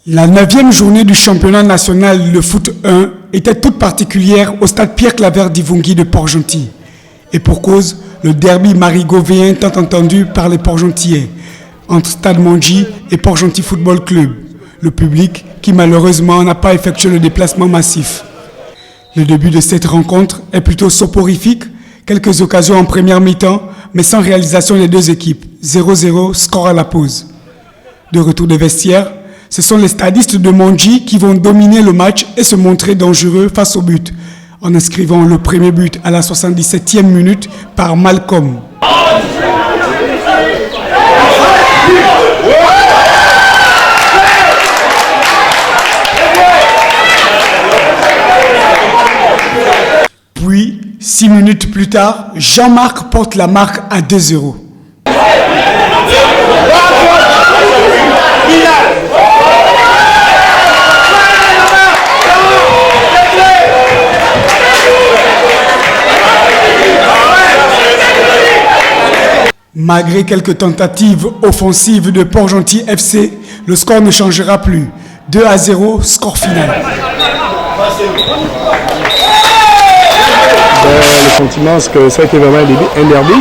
La 9e journée du championnat national de foot 1 était toute particulière au stade Pierre-Claver d'Ivungui de Port-Gentil. Et pour cause, le derby marigovéen tant entendu par les Port-Gentillais, entre Stade Mondji et Port-Gentil Football Club, le public qui malheureusement n'a pas effectué le déplacement massif. Le début de cette rencontre est plutôt soporifique, quelques occasions en première mi-temps, mais sans réalisation des deux équipes, 0-0, score à la pause. De retour des vestiaires, ce sont les stadistes de Mondji qui vont dominer le match et se montrer dangereux face au but, en inscrivant le premier but à la 77e minute par Malcolm. Puis, 6 minutes plus tard, Jean-Marc porte la marque à 2-0. Malgré quelques tentatives offensives de Port-Gentil FC, le score ne changera plus. 2-0, score final. Le sentiment, c'est que ça a été vraiment un derby.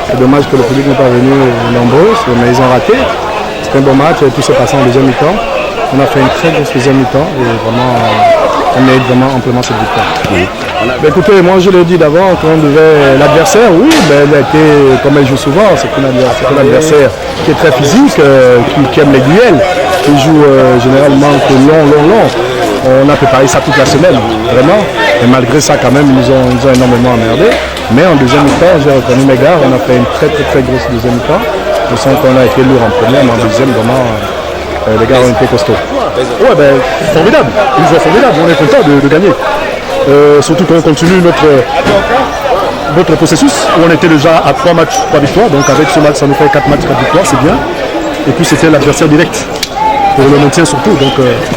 C'est dommage que le public n'est pas venu nombreux, mais ils ont raté. C'était un bon match, tout s'est passé en deuxième mi-temps. On a fait une très grosse deuxième mi-temps et vraiment, on mérite vraiment amplement cette victoire. Oui. Écoutez, moi je l'ai dit d'avant, quand on devait l'adversaire, oui, elle a été, comme elle joue souvent, c'est un adversaire qui est très physique, qui aime les duels, qui joue généralement que long. On a préparé ça toute la semaine, vraiment. Et malgré ça, quand même, ils nous ont énormément emmerdé. Mais en deuxième mi-temps, j'ai reconnu mes gars, on a fait une très grosse deuxième mi-temps. Je sens qu'on a été lourd en première, mais en deuxième, vraiment, les gars ont été costauds. Ouais, formidable. Ils sont formidables, on est content de gagner. Surtout qu'on continue notre processus, où on était déjà à 3 matchs, 3 victoires. Donc avec ce match, ça nous fait 4 matchs, 4 victoires, c'est bien. Et puis c'était l'adversaire direct, pour le maintien surtout. Donc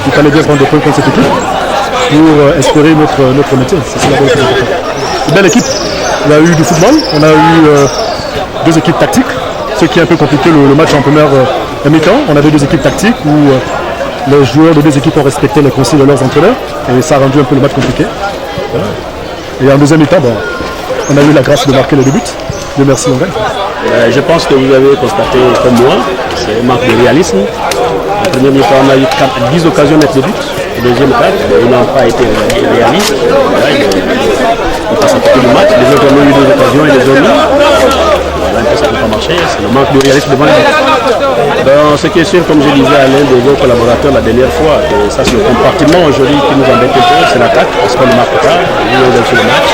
il fallait bien prendre des points contre cette équipe, pour espérer notre maintien. C'est la bonne chose. Une belle équipe. On a eu du football, on a eu 2 équipes tactiques, ce qui est un peu compliqué le match en première mi-temps. On avait 2 équipes tactiques où les joueurs de 2 équipes ont respecté les consignes de leurs entraîneurs et ça a rendu un peu le match compliqué. Et en deuxième mi-temps, on a eu la grâce de marquer les 2 buts. Dieu merci, on gagne. Je pense que vous avez constaté comme moi, c'est un manque de réalisme. En première mi-temps, on a eu 10 occasions de mettre des buts. Le deuxième 4, ils n'ont pas été réalistes. Ils passent à côté du match. Les autres ont eu 2 occasions et les ont mis. Ça n'a pas marché, c'est le manque de réalisme devant les buts. Ce qui est sûr, comme je disais à l'un de vos collaborateurs la dernière fois, que ça c'est le compartiment aujourd'hui qui nous embête un peu, c'est l'attaque, parce qu'on ne marque pas, nous avons sur le match.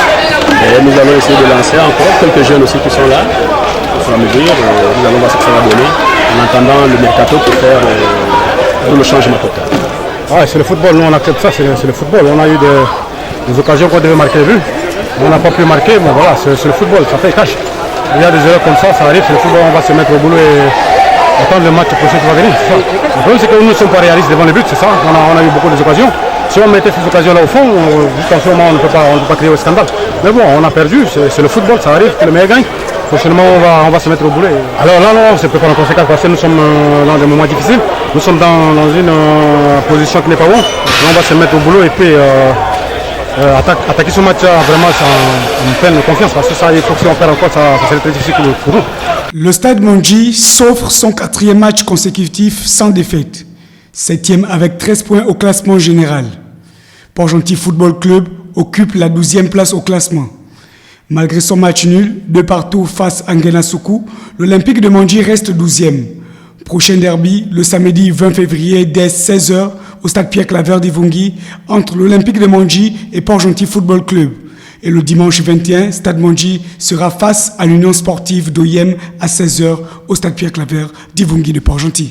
Et nous allons essayer de lancer encore quelques jeunes aussi qui sont là, au fur et à mesure, nous allons voir ce que ça va donner, en attendant le mercato pour faire tout le changement total. Ouais, c'est le football, nous on accepte ça, c'est le football. On a eu des occasions qu'on devait marquer les buts, on n'a pas pu marquer, mais voilà, c'est le football, ça fait cash. Il y a des erreurs comme ça arrive, c'est le football, on va se mettre au boulot et attendre le match prochain qui va venir, c'est ça. Le problème c'est que nous ne sommes pas réalistes devant les buts, c'est ça, on a eu beaucoup d'occasions. Si on mettait ces occasions là au fond, jusqu'en ce moment on ne peut pas créer au scandale. Mais bon, on a perdu, c'est le football, ça arrive, que le meilleur gagne. Prochainement on va se mettre au boulot. Alors là non, c'est pas en conséquence parce que nous sommes dans des moments difficiles, nous sommes dans une position qui n'est pas bonne. On va se mettre au boulot et puis attaquer ce match-là vraiment en pleine confiance parce que ça, il faut que si on perd encore, ça serait très difficile pour nous. Le Stade Mondji s'offre son 4e match consécutif sans défaite. 7e avec 13 points au classement général. Port-Gentil Football Club occupe la 12e place au classement. Malgré son match nul, de partout face à Nguenasoukou, l'Olympique de Mondji reste 12e. Prochain derby, le samedi 20 février dès 16h au stade Pierre-Claver d'Ivungui entre l'Olympique de Mondji et Port-Gentil Football Club. Et le dimanche 21, Stade Mondji sera face à l'Union sportive d'Oyem à 16h au stade Pierre-Claver d'Ivungui de Port-Gentil.